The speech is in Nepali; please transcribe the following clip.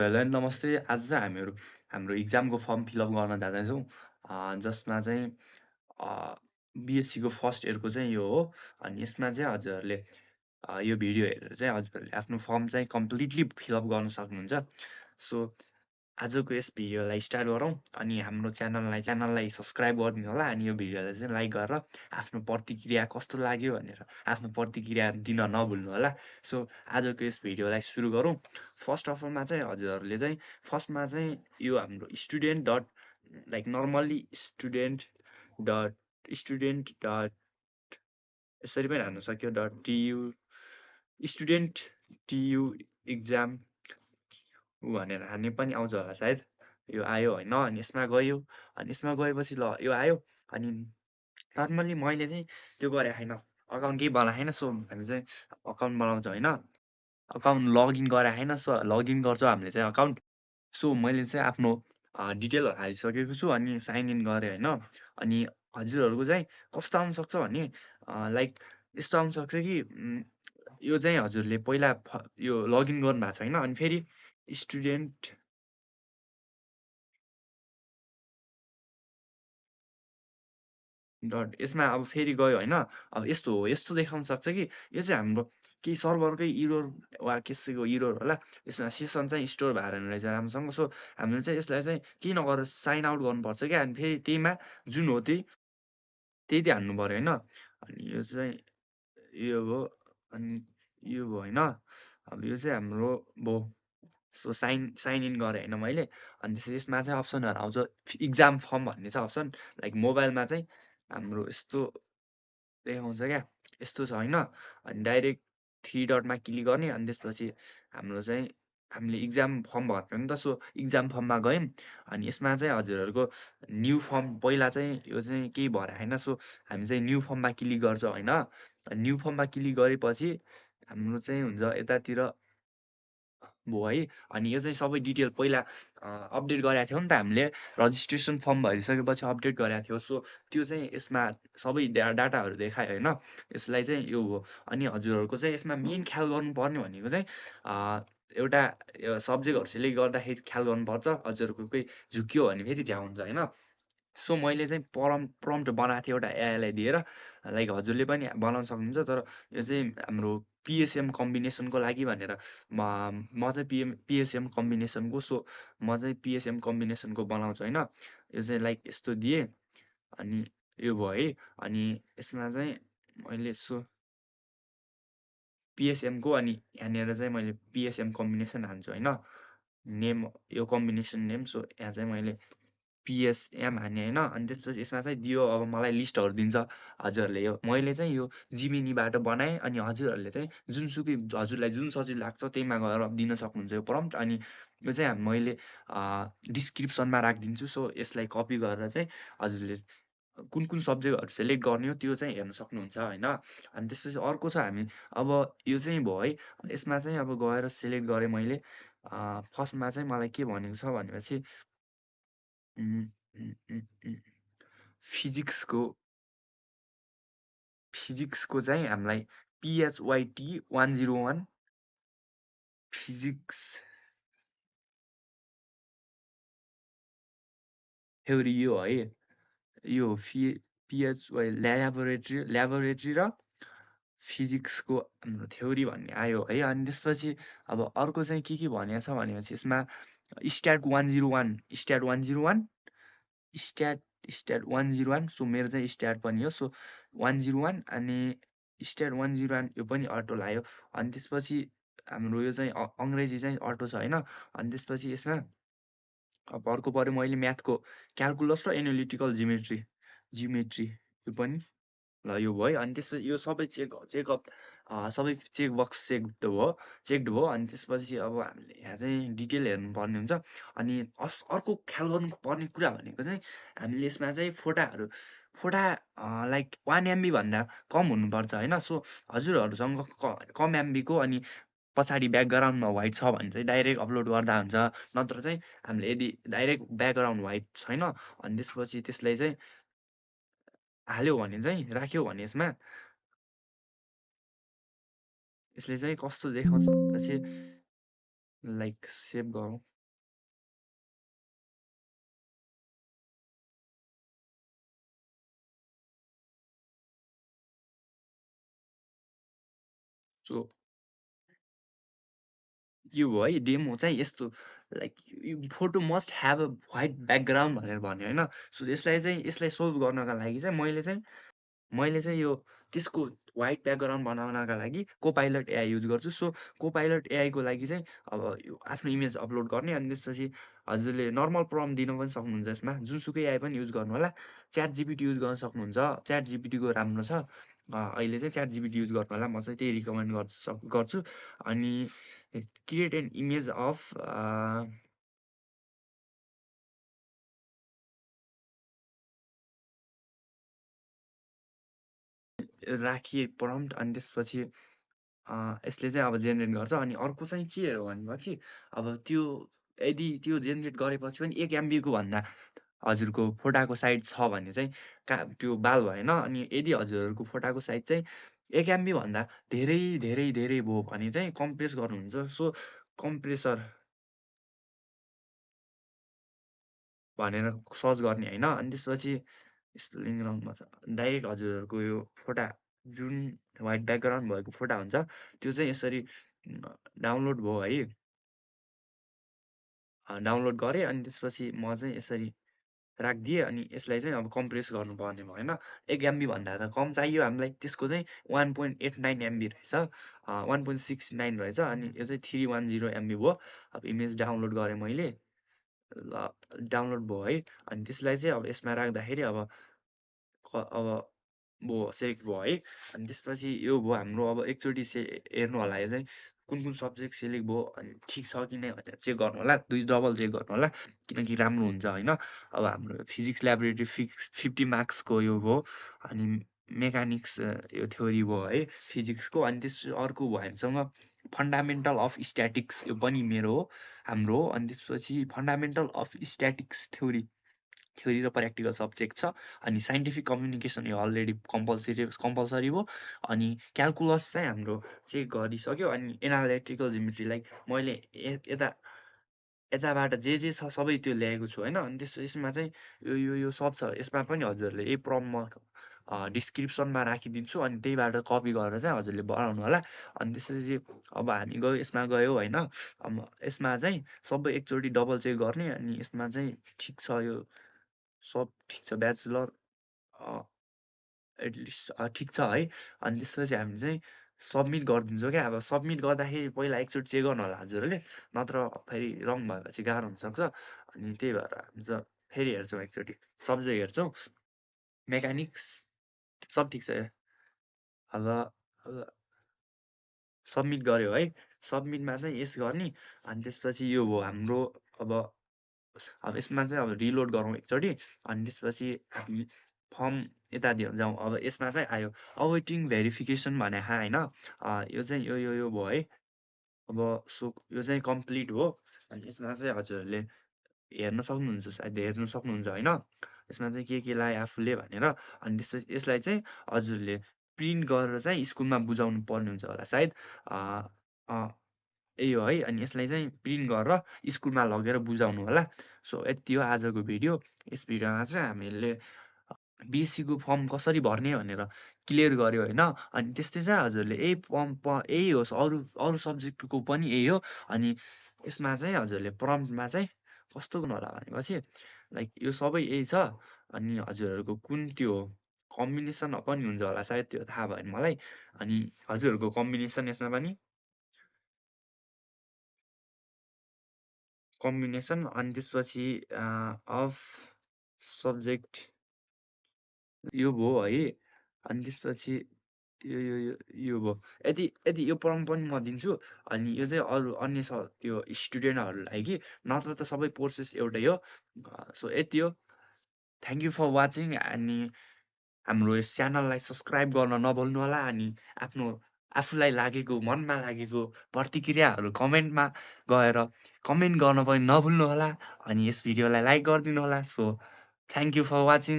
हेलो नमस्ते। आज चाहिँ हामीहरू हाम्रो इक्जामको फर्म फिलअप गर्न जाँदैछौँ। जसमा चाहिँ बिएससीको फर्स्ट इयरको चाहिँ यो हो। अनि यसमा चाहिँ हजुरहरूले यो भिडियो हेरेर चाहिँ हजुरहरूले आफ्नो फर्म चाहिँ कम्प्लिटली फिलअप गर्न सक्नुहुन्छ। सो आजको यस भिडियोलाई स्टार्ट गरौँ। अनि हाम्रो च्यानललाई सब्सक्राइब गरिदिनु होला। अनि यो भिडियोलाई चाहिँ लाइक गरेर आफ्नो प्रतिक्रिया कस्तो लाग्यो भनेर आफ्नो प्रतिक्रिया दिन नभुल्नु होला। सो आजको यस भिडियोलाई सुरु गरौँ। फर्स्ट अफ अलमा चाहिँ हजुरहरूले चाहिँ फर्स्टमा चाहिँ यो हाम्रो student dot like normally student dot यसरी पनि हाल्न सक्यो स्टुडेन्ट टियु इक्जाम भनेर हान्ने पनि आउँछ होला सायद। यो आयो होइन। अनि यसमा गयो। अनि यसमा गएपछि ल यो आयो। अनि नर्मल्ली मैले चाहिँ त्यो गरेको छैन, अकाउन्ट केही बनाएको छैन। सो हामी चाहिँ अकाउन्ट बनाउँछ होइन, अकाउन्ट लगइन गरेको छैन। सो लगइन गर्छ हामीले चाहिँ अकाउन्ट। सो मैले चाहिँ आफ्नो डिटेलहरू हालिसकेको छु। अनि साइन इन गरेँ होइन। अनि हजुरहरूको चाहिँ कस्तो आउनसक्छ भने लाइक यस्तो आउनसक्छ कि यो चाहिँ हजुरले पहिला यो लगइन गर्नुभएको छ होइन। अनि फेरि स्टुडेन्ट डट यसमा अब फेरि गयो होइन। अब यस्तो हो, यस्तो देखाउन सक्छ कि यो चाहिँ हाम्रो केही सर्भरकै इरर वा कसैको इरर होला। यसमा सेसन चाहिँ स्टोर भएर रहेछ राम्रोसँग। सो हामीले चाहिँ यसलाई चाहिँ केही नगरेर साइन आउट गर्नुपर्छ क्या। अनि फेरि त्यहीमा जुन हो त्यही हान्नु पऱ्यो होइन। अनि यो चाहिँ यो भयो। अनि यो भयो होइन। अब यो चाहिँ हाम्रो भयो। सो साइन इन गरेँ होइन मैले। अनि त्यसपछि यसमा चाहिँ अप्सनहरू आउँछ। इक्जाम फर्म भन्ने छ अप्सन। लाइक मोबाइलमा चाहिँ हाम्रो यस्तो देखाउँछ क्या, यस्तो छ होइन। अनि डाइरेक्ट थ्री डटमा क्लिक गर्ने। अनि त्यसपछि हाम्रो चाहिँ हामीले इक्जाम फर्म भर्ने हो नि त। सो इक्जाम फर्ममा गयौँ। अनि यसमा चाहिँ हजुरहरूको न्यू फर्म पहिला चाहिँ यो चाहिँ केही भएर छैन। सो हामी चाहिँ न्यू फर्ममा क्लिक गर्छौँ होइन। न्यू फर्ममा क्लिक गरेपछि हाम्रो चाहिँ हुन्छ यतातिर भयो है। अनि यो चाहिँ सबै डिटेल पहिला अपडेट गरेको थियौँ नि त हामीले। रजिस्ट्रेसन फर्म भरिसकेपछि अपडेट गरेको थियो। सो त्यो चाहिँ यसमा सबै डाटाहरू देखायो होइन। यसलाई चाहिँ यो हो। अनि हजुरहरूको चाहिँ यसमा मेन ख्याल गर्नुपर्ने भनेको चाहिँ एउटा सब्जेक्टहरू सिलेक्ट गर्दाखेरि ख्याल गर्नुपर्छ। हजुरहरूको कोही झुक्यो भने फेरि झ्याउ हुन्छ होइन। सो मैले चाहिँ प्रम्प्ट बनाएको थिएँ एउटा एआईलाई दिएर। लाइक हजुरले पनि बनाउन सक्नुहुन्छ। तर यो चाहिँ हाम्रो पिएसएम कम्बिनेसनको लागि भनेर म चाहिँ पिएसएम कम्बिनेसनको। सो म चाहिँ पिएसएम कम्बिनेसनको बनाउँछु होइन। यो चाहिँ लाइक यस्तो दिएँ। अनि यो भयो है। अनि यसमा चाहिँ मैले यसो पिएसएमको अनि यहाँनिर चाहिँ मैले पिएसएम कम्बिनेसन हाल्छु होइन। नेम यो कम्बिनेसन नेम। सो यहाँ चाहिँ मैले पिएसएम हाने होइन। अनि त्यसपछि यसमा चाहिँ दियो। अब मलाई लिस्टहरू दिन्छ हजुरहरूले। यो मैले चाहिँ यो जिमिनीबाट बनाएँ। अनि हजुरहरूले चाहिँ जुनसुकै हजुरलाई जुन सजिलो लाग्छ त्यहीमा गएर दिन सक्नुहुन्छ यो प्रम्प्ट। अनि यो चाहिँ मैले डिस्क्रिप्सनमा राखिदिन्छु। सो यसलाई कपी गरेर चाहिँ हजुरले कुन कुन सब्जेक्टहरू सेलेक्ट गर्ने हो त्यो चाहिँ हेर्न सक्नुहुन्छ होइन। अनि त्यसपछि अर्को छ हामी अब यो चाहिँ भयो है। यसमा चाहिँ अब गएर सेलेक्ट गरेँ मैले। फर्स्टमा चाहिँ मलाई के भनेको छ भनेपछि उम्, उम्, उम्, उम्, फिजिक्सको फिजिक्सको चाहिँ हामीलाई पिएचवाइटी 101 फिजिक्स थ्योरी यो है। यो पिएचवाई ल्याबोरेटरी र फिजिक्सको हाम्रो थ्योरी भन्ने आयो है। अनि त्यसपछि अब अर्को चाहिँ के भनेको छ भनेपछि यसमा स्ट्याट 101 स्ट्याट स्ट्याट 101। सो मेरो चाहिँ स्ट्याट पनि हो। सो 101 अनि स्ट्याट 101 यो पनि अटो लाग्यो। अनि त्यसपछि हाम्रो यो चाहिँ अङ्ग्रेजी चाहिँ अटो छ होइन। अनि त्यसपछि यसमा अब अर्को पऱ्यो मैले म्याथको क्यालकुलस र एनालिटिकल जियोमेट्री यो पनि ल यो भयो। अनि त्यसपछि यो सबै चेकअप सबै चेक बक्स चेक्ड भयो। अनि त्यसपछि अब हामीले यहाँ चाहिँ डिटेल हेर्नुपर्ने हुन्छ। अनि अर्को ख्याल गर्नुपर्ने कुरा भनेको चाहिँ हामीले यसमा चाहिँ फोटा लाइक 1 MB भन्दा कम हुनुपर्छ होइन। सो हजुरहरूसँग कम एमबीको अनि पछाडि ब्याकग्राउन्डमा व्हाइट छ भने चाहिँ डाइरेक्ट अपलोड गर्दा हुन्छ। नत्र चाहिँ हामीले यदि डाइरेक्ट ब्याकग्राउन्ड व्हाइट छैन अनि त्यसपछि त्यसलाई चाहिँ हाल्यो भने चाहिँ राख्यो भने यसले चाहिँ कस्तो देखाउँछ पछि लाइक सेभ गरौँ। यो हो है डेमो चाहिँ यस्तो like photo must have a white background भनेर भन्यो होइन। सो यसलाई सोल्भ गर्नका लागि चाहिँ मैले चाहिँ यो त्यसको व्हाइट ब्याकग्राउन्ड बनाउनका लागि कोपाइलट एआई युज गर्छु। सो कोपाइलट एआईको लागि चाहिँ अब यो आफ्नो इमेज अपलोड गर्ने अनि त्यसपछि हजुरले नर्मल प्रम्प्ट दिन पनि सक्नुहुन्छ यसमा, जुनसुकै एआई पनि युज गर्नु होला। च्याट जिपिटी युज गर्न सक्नुहुन्छ, च्याट जिपिटीको राम्रो छ। अहिले चाहिँ च्याट जिपिटी युज गर्नु होला, म चाहिँ त्यही रिकमेन्ड गर्छु। अनि क्रिएट एन इमेज अफ राखिए प्रम्प्ट अनि त्यसपछि यसले चाहिँ अब जेनेरेट गर्छ। अनि अर्को चाहिँ के हो भनेपछि अब यदि त्यो जेनेरेट गरेपछि पनि 1 एमबीको भन्दा हजुरको फोटाको साइज छ भने चाहिँ त्यो बाल भएन। अनि यदि हजुरहरूको फोटाको साइज चाहिँ 1 एमबी भन्दा धेरै धेरै धेरै भयो भने चाहिँ कम्प्रेस गर्नुहुन्छ। सो कम्प्रेसर भनेर सर्च गर्ने होइन। अनि त्यसपछि स्पेलिङ रङमा छ डाइरेक्ट हजुरहरूको यो फोटा जुन व्हाइट ब्याकग्राउन्ड भएको फोटा हुन्छ त्यो चाहिँ यसरी डाउनलोड भयो है। डाउनलोड गरेँ अनि त्यसपछि म चाहिँ यसरी राखिदिएँ अनि यसलाई चाहिँ अब कम्प्रेस गर्नुपर्ने भयो होइन। 1 एमबी भन्दा त कम चाहियो हामीलाई, त्यसको चाहिँ 1.89 एमबी रहेछ, 1.69 रहेछ। अनि यो चाहिँ 310 एमबी भयो। अब इमेज डाउनलोड गरेँ मैले, ल डाउनलोड भयो है। अनि त्यसलाई चाहिँ अब यसमा राख्दाखेरि अब अब भयो सेलेक्ट भयो है। अनि त्यसपछि यो भयो हाम्रो, अब एकचोटि हेर्नु होला यो चाहिँ कुन सब्जेक्ट सेलेक्ट भयो अनि ठिक छ कि नै भनेर चेक गर्नु होला, डबल चेक गर्नु होला किनकि राम्रो हुन्छ होइन। अब हाम्रो फिजिक्स ल्याबोरेटरी 50 मार्क्सको यो भयो। अनि मेकानिक्स यो थ्योरी भयो है फिजिक्सको। अनि त्यसपछि अर्को भयो हामीसँग फन्डामेन्टल अफ स्ट्याटिक्स, यो पनि मेरो हो हाम्रो हो। अनि त्यसपछि फन्डामेन्टल अफ स्ट्याटिक्स थ्योरी र प्र्याक्टिकल सब्जेक्ट छ। अनि साइन्टिफिक कम्युनिकेसन यो अलरेडी कम्पलसरी हो। अनि क्यालकुलस चाहिँ हाम्रो चेक गरिसक्यो। अनि एनालिटिकल जियोमेट्री लाइक मैले यताबाट जे छ सबै त्यो ल्याएको छु होइन। अनि यसमा चाहिँ यो सब छ, यसमा पनि हजुरहरूले यही प्रम्प्टमा डिस्क्रिप्सनमा राखिदिन्छु अनि त्यहीबाट कपी गरेर चाहिँ हजुरले बनाउनु होला। अनि त्यसपछि अब हामी यसमा गयो होइन। अब यसमा चाहिँ सबै एकचोटि डबल चेक गर्ने अनि यसमा चाहिँ ठिक छ, यो सब ठिक छ, ब्याचलर एटलिस्ट ठिक छ है। अनि त्यसपछि हामी चाहिँ सबमिट गरिदिन्छौँ क्या। अब सबमिट गर्दाखेरि पहिला एकचोटि चेक गर्नु होला हजुरहरूले, नत्र फेरि रङ भएपछि गाह्रो हुनसक्छ। अनि त्यही भएर हामी चाहिँ फेरि हेर्छौँ, एकचोटि सब्जेक्ट हेर्छौँ, मेकानिक्स सब ठिक छ। अब सबमिट गऱ्यो है, सबमिटमा चाहिँ यस गर्ने। अनि त्यसपछि यो भयो हाम्रो। अब यसमा चाहिँ अब रिलोड गरौँ एकचोटि। अनि त्यसपछि हामी फर्म यता जाउँ। अब यसमा चाहिँ आयो अवेटिङ भेरिफिकेसन भने होइन। यो चाहिँ यो भयो है। अब यो चाहिँ कम्प्लिट हो। अनि यसमा चाहिँ हजुरहरूले हेर्न सक्नुहुन्छ, सायद हेर्नु सक्नुहुन्छ होइन। यसमा चाहिँ के लाग्यो आफूले भनेर। अनि त्यसपछि यसलाई चाहिँ हजुरले प्रिन्ट गरेर चाहिँ स्कुलमा बुझाउनु पर्ने हुन्छ होला सायद। यही हो है। अनि यसलाई चाहिँ प्रिन्ट गरेर स्कुलमा लगेर बुझाउनु होला। सो यति हो आजको भिडियो। यस भिडियोमा चाहिँ हामीले बिएससीको फर्म कसरी भर्ने भनेर क्लियर गर्यो होइन। अनि त्यस्तै चाहिँ हजुरले यही यही होस्, अरू अरू सब्जेक्टको पनि यही हो। अनि यसमा चाहिँ हजुरले प्रम्प्टमा चाहिँ कस्तो गर्नु होला भनेपछि लाइक यो सबै यही छ। अनि हजुरहरूको कुन त्यो कम्बिनेसन पनि हुन्छ होला सायद, त्यो थाहा भएन मलाई। अनि हजुरहरूको कम्बिनेसन यसमा पनि कम्बिनेसन। अनि त्यसपछि अफ सब्जेक्ट यो भयो है। अनि त्यसपछि यो भयो। यदि यो प्रम्प्ट पनि म दिन्छु। अनि यो चाहिँ अरू अन्य त्यो स्टुडेन्टहरूलाई कि नत्र त सबै प्रोसेस एउटै हो। सो यति हो। Thank you for watching. अनि हाम्रो यस च्यानललाई सब्सक्राइब गर्न नभुल्नु होला। अनि आफूलाई लागेको, मनमा लागेको प्रतिक्रियाहरू कमेन्टमा गएर कमेन्ट गर्न पनि नभुल्नु होला। अनि यस भिडियोलाई लाइक गरिदिनु होला। So thank you for watching.